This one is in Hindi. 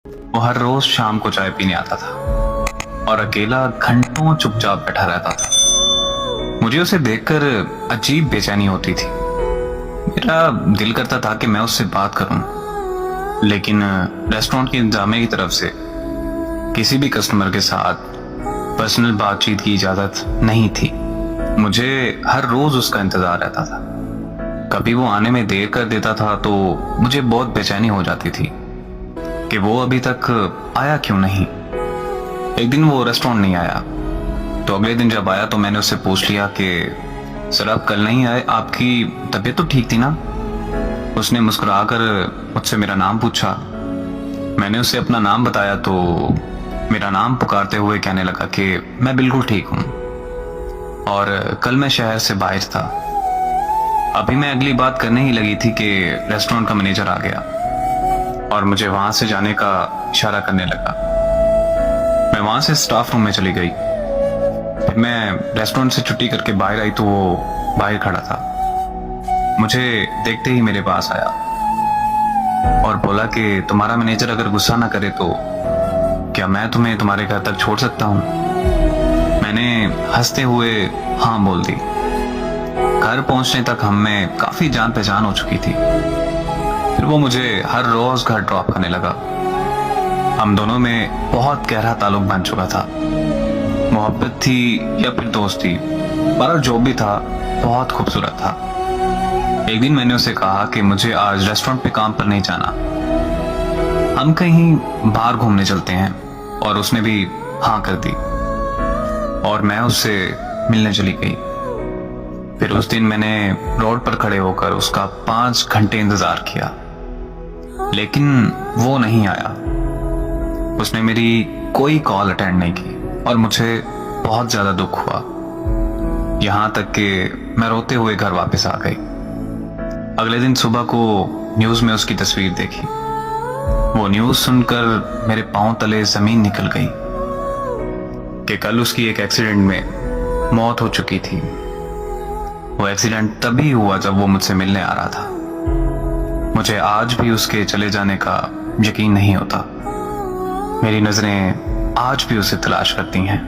वो हर रोज शाम को चाय पीने आता था और अकेला घंटों चुपचाप बैठा रहता था। मुझे उसे देखकर अजीब बेचैनी होती थी। मेरा दिल करता था कि मैं उससे बात करूं, लेकिन रेस्टोरेंट के इंतजामिया की तरफ से किसी भी कस्टमर के साथ पर्सनल बातचीत की इजाजत नहीं थी। मुझे हर रोज उसका इंतजार रहता था। कभी वो आने में देर कर देता था तो मुझे बहुत बेचैनी हो जाती थी कि वो अभी तक आया क्यों नहीं। एक दिन वो रेस्टोरेंट नहीं आया, तो अगले दिन जब आया तो मैंने उससे पूछ लिया कि सर आप कल नहीं आए, आपकी तबीयत तो ठीक थी ना। उसने मुस्कुराकर मुझसे मेरा नाम पूछा। मैंने उसे अपना नाम बताया तो मेरा नाम पुकारते हुए कहने लगा कि मैं बिल्कुल ठीक हूँ और कल मैं शहर से बाहर था। अभी मैं अगली बात करने ही लगी थी कि रेस्टोरेंट का मैनेजर आ गया और मुझे वहां से जाने का इशारा करने लगा। मैं वहां से स्टाफ रूम में चली गई। फिर मैं रेस्टोरेंट से छुट्टी करके बाहर आई तो वो बाहर खड़ा था। मुझे देखते ही मेरे पास आया और बोला कि तुम्हारा मैनेजर अगर गुस्सा ना करे तो क्या मैं तुम्हें तुम्हारे घर तक छोड़ सकता हूँ। मैंने हंसते हुए हाँ बोल दी। घर पहुंचने तक हम में काफी जान पहचान हो चुकी थी। फिर वो मुझे हर रोज घर ड्रॉप करने लगा। हम दोनों में बहुत गहरा ताल्लुक बन चुका था। मोहब्बत थी या फिर दोस्ती, पर जो भी था बहुत खूबसूरत था। एक दिन मैंने उसे कहा कि मुझे आज रेस्टोरेंट पे काम पर नहीं जाना, हम कहीं बाहर घूमने चलते हैं, और उसने भी हाँ कर दी और मैं उससे मिलने चली गई। फिर उस दिन मैंने रोड पर खड़े होकर उसका 5 घंटे इंतजार किया, लेकिन वो नहीं आया। उसने मेरी कोई कॉल अटेंड नहीं की और मुझे बहुत ज्यादा दुख हुआ, यहां तक कि मैं रोते हुए घर वापस आ गई। अगले दिन सुबह को न्यूज में उसकी तस्वीर देखी। वो न्यूज सुनकर मेरे पांव तले जमीन निकल गई कि कल उसकी एक एक्सीडेंट में मौत हो चुकी थी। वो एक्सीडेंट तभी हुआ जब वो मुझसे मिलने आ रहा था। मुझे आज भी उसके चले जाने का यकीन नहीं होता। मेरी नजरें आज भी उसे तलाश करती हैं।